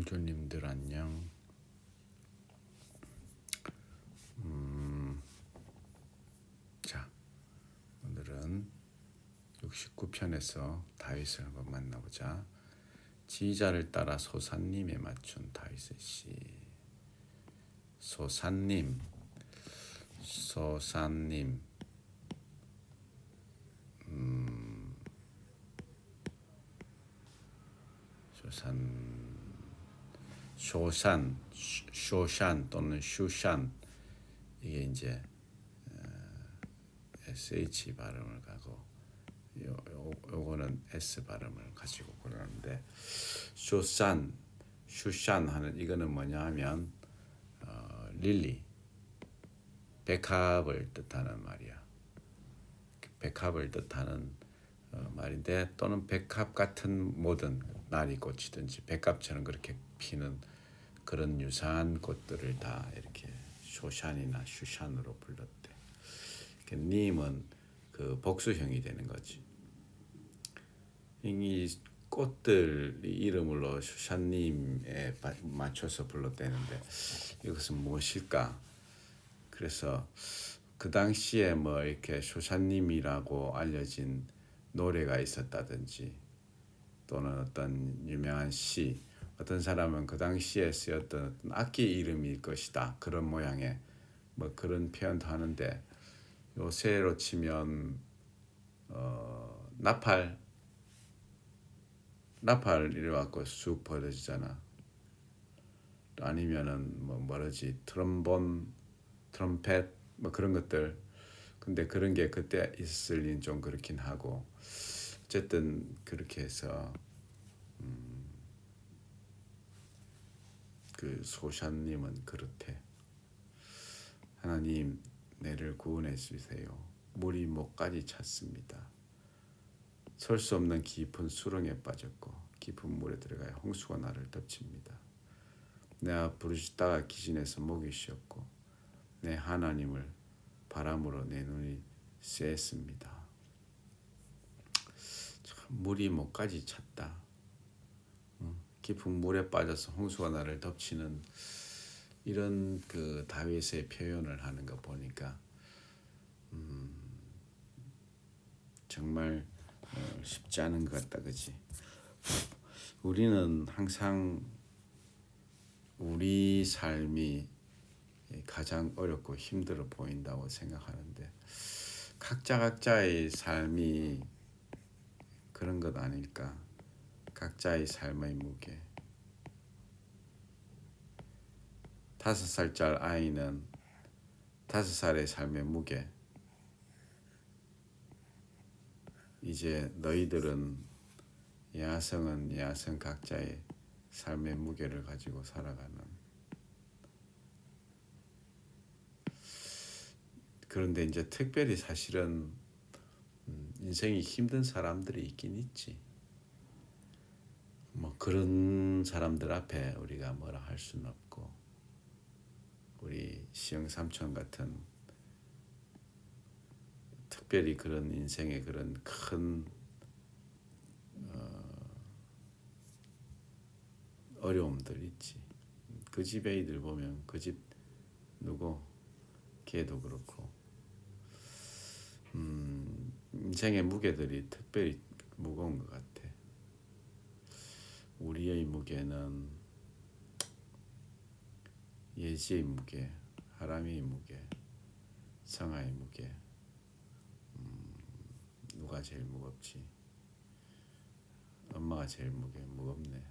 성주님들 안녕. 자, 오늘은 69편에서 다윗을 한번 만나보자. 지휘자를 따라 소산님에 맞춘 다윗의 시. 소산님, 쇼산 또는 슈산, 이게 이제 sh 발음을 가고 요거는 s 발음을 가지고 그러는데, 슈산 하는 이거는 뭐냐 하면 릴리, 백합을 뜻하는 말이야. 백합을 뜻하는 말인데, 또는 백합 같은 모든 나리 꽃이든지 백합처럼 그렇게 피는 그런 유사한 꽃들을 다 이렇게 쇼샨이나 슈샨으로 불렀대. 님은 그 복수형이 되는 거지. 이 꽃들 이름으로 슈샨님에 맞춰서 불렀다는데 이것은 무엇일까? 그래서 그 당시에 뭐 이렇게 슈샨님이라고 알려진 노래가 있었다든지, 또는 어떤 유명한 시, 어떤 사람은 그 당시에 쓰였던 어떤 악기 이름일 것이다, 그런 모양의 뭐 그런 표현도 하는데, 요새로 치면 나팔 이래갖고 쑥 벌어지잖아. 아니면은 뭐지, 트럼펫 뭐 그런 것들. 근데 그런 게 그때 있을 리는 좀 그렇긴 하고, 어쨌든 그렇게 해서 그 소샨님은 그렇대. 하나님, 내를 구원해 주세요. 물이 목까지 찼습니다. 설 수 없는 깊은 수렁에 빠졌고 깊은 물에 들어가야 홍수가 나를 덮칩니다. 내가 부르짖다가 기진해서 목이 쉬었고 내 하나님을 바람으로 내 눈이 쎄했습니다. 물이 목까지 찼다. 깊은 물에 빠져서 홍수가 나를 덮치는 이런 그 다윗의 표현을 하는 거 보니까 정말 쉽지 않은 것 같다, 그지? 우리는 항상 우리 삶이 가장 어렵고 힘들어 보인다고 생각하는데, 각자의 삶이 그런 것 아닐까? 각자의 삶의 무게. 5살짜리 아이는 5살의 삶의 무게, 이제 너희들은 야성은 야성 각자의 삶의 무게를 가지고 살아가는. 그런데 이제 특별히 사실은 인생이 힘든 사람들이 있긴 있지. 뭐 그런 사람들 앞에 우리가 뭐라 할 수는 없고, 우리 시영 삼촌 같은 특별히 그런 인생의 그런 큰 어려움들 있지. 그 집 애들 보면 그 집 누구 걔도 그렇고, 인생의 무게들이 특별히 무거운 것 같아. 우리의 무게는 예지의 무게, 하람이의 무게, 성아의 무게. 누가 제일 무겁지? 엄마가 제일 무겁네.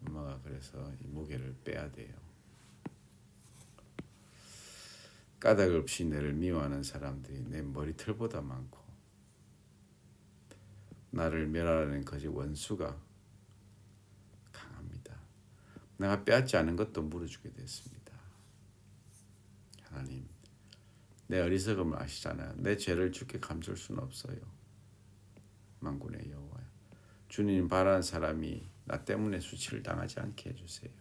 엄마가 그래서 이 무게를 빼야 돼요. 까닭 없이 나를 미워하는 사람들이 내 머리털보다 많고, 나를 멸하려는 거짓 원수가 강합니다. 내가 빼앗지 않은 것도 물어주게 됐습니다. 하나님, 내 어리석음을 아시잖아요. 내 죄를 주께 감출 수는 없어요. 만군의 여호와야, 주님 바라는 사람이 나 때문에 수치를 당하지 않게 해주세요.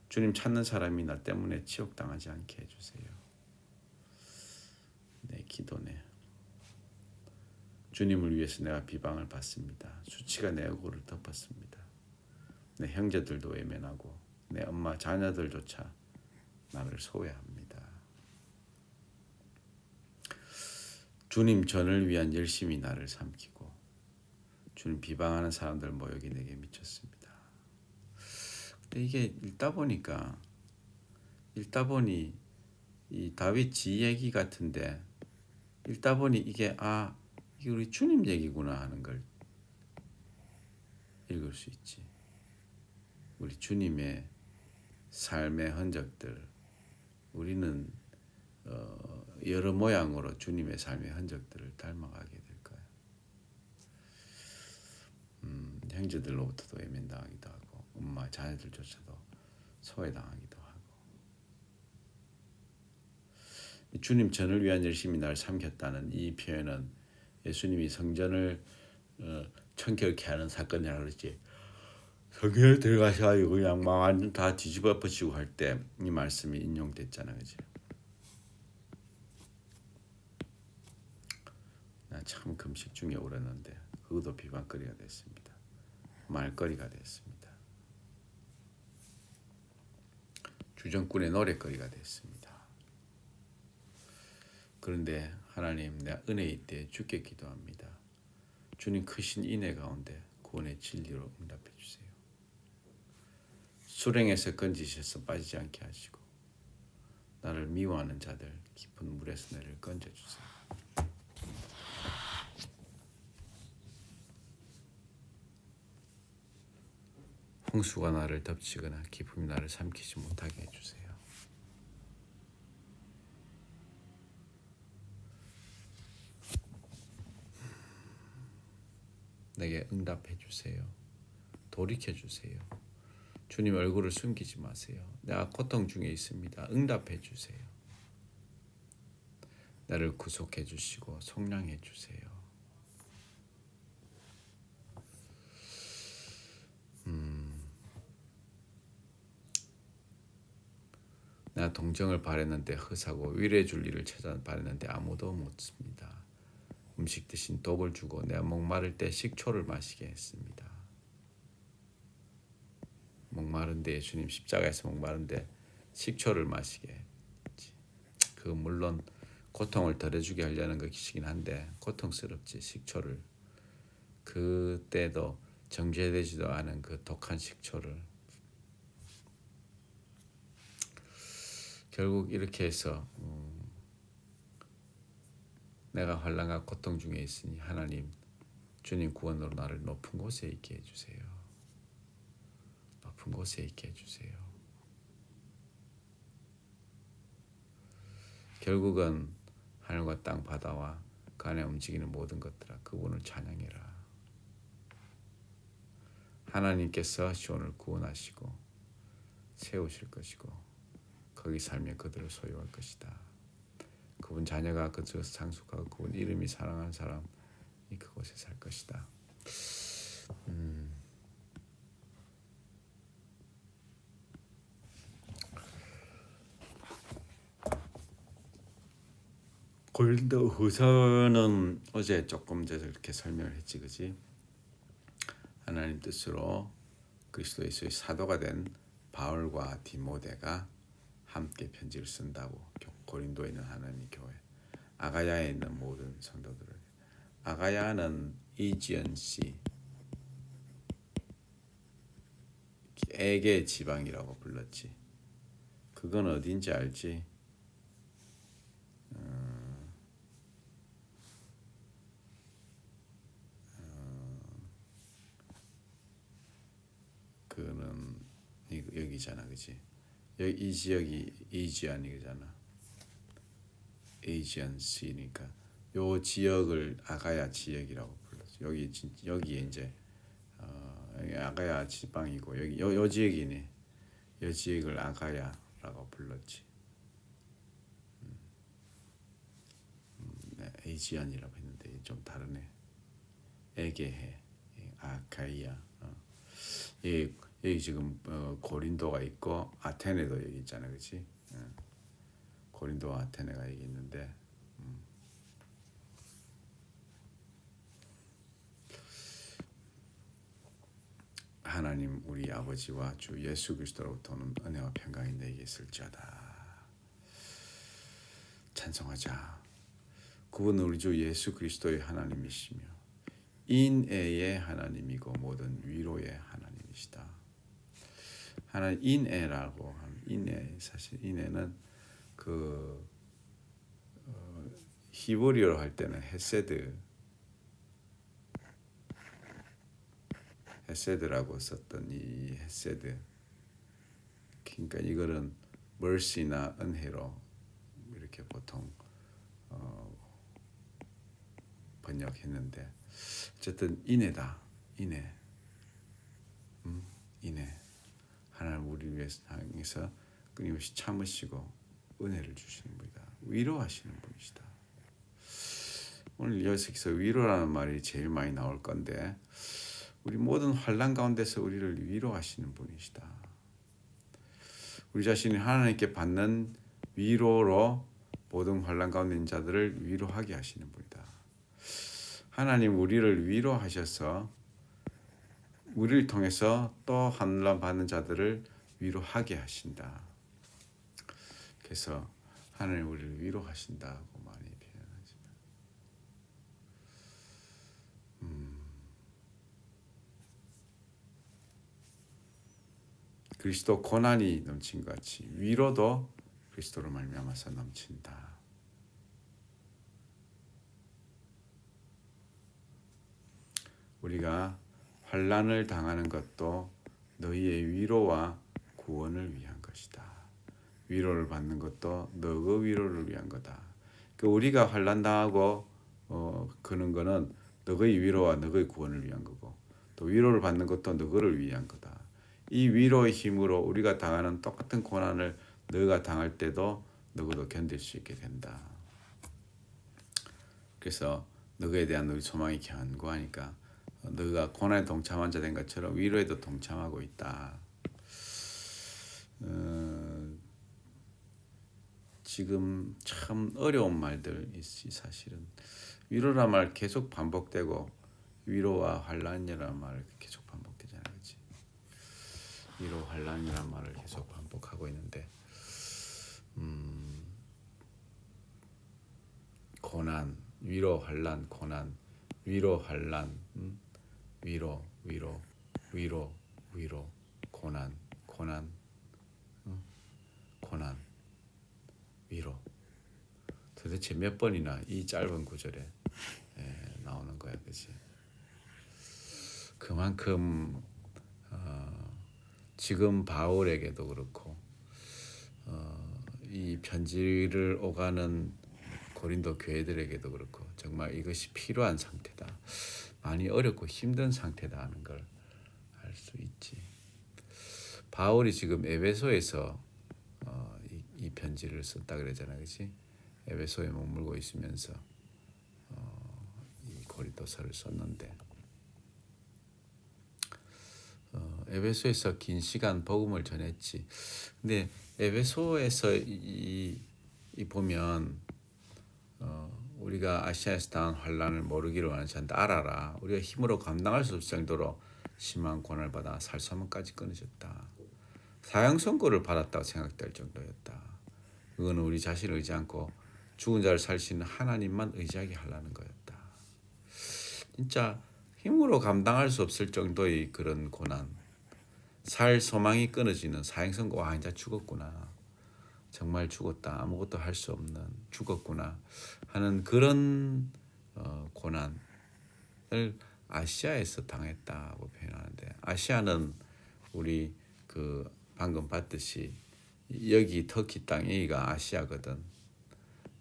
주님 찾는 사람이 나 때문에 치욕당하지 않게 해주세요. 내 기도네. 주님을 위해서 내가 비방을 받습니다. 수치가 내 얼굴을 덮었습니다. 내 형제들도 외면하고 내 엄마 자녀들조차 나를 소외합니다. 주님 전을 위한 열심히 나를 삼키고 주님 비방하는 사람들 모욕이 내게 미쳤습니다. 근데 이게 읽다 보니 이 다윗 지 얘기 같은데 읽다 보니 이게 이게 우리 주님 얘기구나 하는 걸 읽을 수 있지. 우리 주님의 삶의 흔적들, 우리는 여러 모양으로 주님의 삶의 흔적들을 닮아가게 될 거예요. 형제들로부터도 외면당하기도 하고 엄마 자녀들조차도 소외당하기도 하고 주님 전을 위한 열심히 나를 삼켰다는 이 표현은 예수님이 성전을 청결케 하는 사건이라고 그랬지. 성전에 들어가셔가지고 그냥 막 완전 다 뒤집어 엎으시고 할 때 이 말씀이 인용됐잖아, 그지? 나 참 금식 중에 울었는데 그것도 비방거리가 됐습니다. 말거리가 됐습니다. 주정꾼의 노래거리가 됐습니다. 그런데 하나님, 내 은혜의 때에 주께 기도합니다. 주님 크신 인애 가운데 구원의 진리로 응답해 주세요. 수렁에서 건지셔서 빠지지 않게 하시고 나를 미워하는 자들 깊은 물에서 나를 건져주세요. 홍수가 나를 덮치거나 기품이 나를 삼키지 못하게 해주세요. 내게 응답해 주세요. 돌이켜 주세요. 주님 얼굴을 숨기지 마세요. 내가 고통 중에 있습니다. 응답해 주세요. 나를 구속해 주시고 속량해 주세요. 나 동정을 바랬는데 허사고 위로해 줄 일을 찾아 바랬는데 아무도 못 씁니다. 음식 대신 독을 주고 내가 목마를 때 식초를 마시게 했습니다. 목마른데 예수님 십자가에서 목마른데 식초를 마시게 했지. 그 물론 고통을 덜어주게 하려는 것이긴 한데 고통스럽지. 식초를 그때도 정제되지도 않은 그 독한 식초를 결국 이렇게 해서 내가 환난과 고통 중에 있으니 하나님 주님 구원으로 나를 높은 곳에 있게 해주세요. 높은 곳에 있게 해주세요. 결국은 하늘과 땅 바다와 그 안에 움직이는 모든 것들아 그분을 찬양해라. 하나님께서 시온을 구원하시고 세우실 것이고 거기 살며 그들을 소유할 것이다. 그분 자녀가 그곳에서 상속하고 그분 이름이 사랑하는 사람이 그곳에 살 것이다. 고린도후서는 어제 조금 전에 이렇게 설명을 했지, 그지? 하나님 뜻으로 그리스도 예수의 사도가 된 바울과 디모데가 함께 편지를 쓴다고. 고린도에 있는 하나님의 교회, 아가야에 있는 모든 성도들을. 아가야는 이지언시 에게 지방이라고 불렀지. 그건 어딘지 알지? 그는 여기잖아, 그지? 이 지역이 이지안이잖아. 에이지언시니까 요 지역을 아가야 지역이라고 불렀어. 여기에 이제 아가야 지방이고 여기 요 지역이네. 요 지역을 아가야라고 불렀지. 에이지안이라고 했는데 좀 다르네. 에게해, 아카이아. 여기 지금 고린도가 있고 아테네도 여기 있잖아, 그렇지? 고린도와 아테네가 여기 있는데 하나님 우리 아버지와 주 예수 그리스도로부터 오는 은혜와 평강이 내게 있을지어다. 찬송하자. 그분은 우리 주 예수 그리스도의 하나님이시며 인애의 하나님이고 모든 위로의 하나님이시다. 하나님 인애라고 하면 인애, 사실 인애는 히브리어로 할 때는 헤세드라고 썼던 이 헤세드. 그러니까 이거는 mercy나 은혜로 이렇게 보통 번역했는데 어쨌든 인애다. 인애. 인애. 하나님 우리 위해서 향해서 끊임없이 참으시고 은혜를 주시는 분이다. 위로하시는 분이시다. 오늘 여기서 위로라는 말이 제일 많이 나올 건데 우리 모든 환난 가운데서 우리를 위로하시는 분이시다. 우리 자신이 하나님께 받는 위로로 모든 환난 가운데 있는 자들을 위로하게 하시는 분이다. 하나님 우리를 위로하셔서 우리를 통해서 또 환난 받는 자들을 위로하게 하신다. 그래서 하나님 우리를 위로하신다고 많이 표현하죠. 그리스도 고난이 넘친 것 같이 위로도 그리스도로 말미암아서 넘친다. 우리가 환난을 당하는 것도 너희의 위로와 구원을 위한 것이다. 위로를 받는 것도 너의 위로를 위한 거다. 우리가 환난 당하고 그런 거는 너의 위로와 너의 구원을 위한 거고 또 위로를 받는 것도 너를 위한 거다. 이 위로의 힘으로 우리가 당하는 똑같은 고난을 너가 당할 때도 너도 견딜 수 있게 된다. 그래서 너에 대한 우리 소망이 견고하니까 너가 고난에 동참한 자 된 것처럼 위로에도 동참하고 있다. 지금 참 어려운 말들이 사실은 위로란 말 계속 반복되고 위로와 환난이라는 말 계속 반복되잖아요. 그렇지? 위로 환난이라는 말을 계속 반복하고 있는데 고난, 위로 환난, 고난, 위로 환난, 위로 고난, 고난, 위로. 도대체 몇 번이나 이 짧은 구절에 나오는 거야, 그렇지? 그만큼 지금 바울에게도 그렇고 이 편지를 오가는 고린도 교회들에게도 그렇고 정말 이것이 필요한 상태다. 많이 어렵고 힘든 상태다 하는 걸 알 수 있지. 바울이 지금 에베소에서 이 편지를 썼다 그러잖아, 그렇지? 에베소에 머물고 있으면서 이 고린도서를 썼는데 에베소에서 긴 시간 복음을 전했지. 근데 에베소에서 이 보면 우리가 아시아에서 당한 환난을 모르기를 원하지 않는다. 알아라. 우리가 힘으로 감당할 수 없을 정도로 심한 고난을 받아 살소문까지 끊어졌다. 사형 선고를 받았다고 생각될 정도였다. 그거는 우리 자신을 의지 않고 죽은 자를 살리시는 하나님만 의지하게 하려는 거였다. 진짜 힘으로 감당할 수 없을 정도의 그런 고난, 살 소망이 끊어지는 사형 선고. 와, 이제 죽었구나. 정말 죽었다. 아무것도 할 수 없는 죽었구나 하는 그런 고난을 아시아에서 당했다고 표현하는데, 아시아는 우리 방금 봤듯이 여기 터키 땅, 여기가 아시아거든.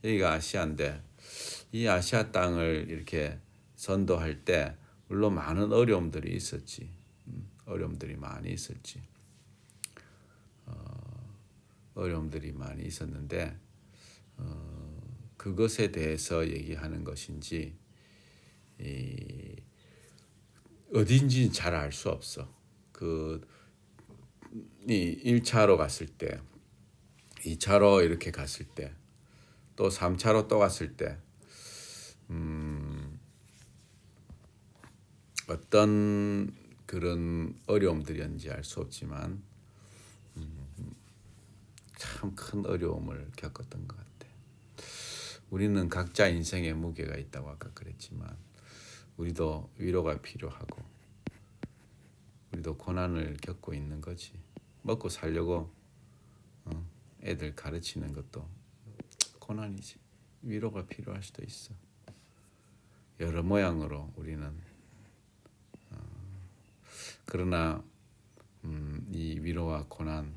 여기가 아시아인데 이 아시아 땅을 이렇게 선도할 때 물론 많은 어려움들이 있었지. 어려움들이 많이 있었지. 어려움들이 많이 있었는데 그것에 대해서 얘기하는 것인지 어딘지는 잘 알 수 없어. 이 1차로 갔을 때, 2차로 이렇게 갔을 때, 또 3차로 또 갔을 때 어떤 그런 어려움들이었는지 알 수 없지만 참 큰 어려움을 겪었던 것 같아. 우리는 각자 인생에 무게가 있다고 아까 그랬지만 우리도 위로가 필요하고 우리도 고난을 겪고 있는 거지. 먹고 살려고 애들 가르치는 것도 고난이지. 위로가 필요할 수도 있어. 여러 모양으로 우리는 그러나 이 위로와 고난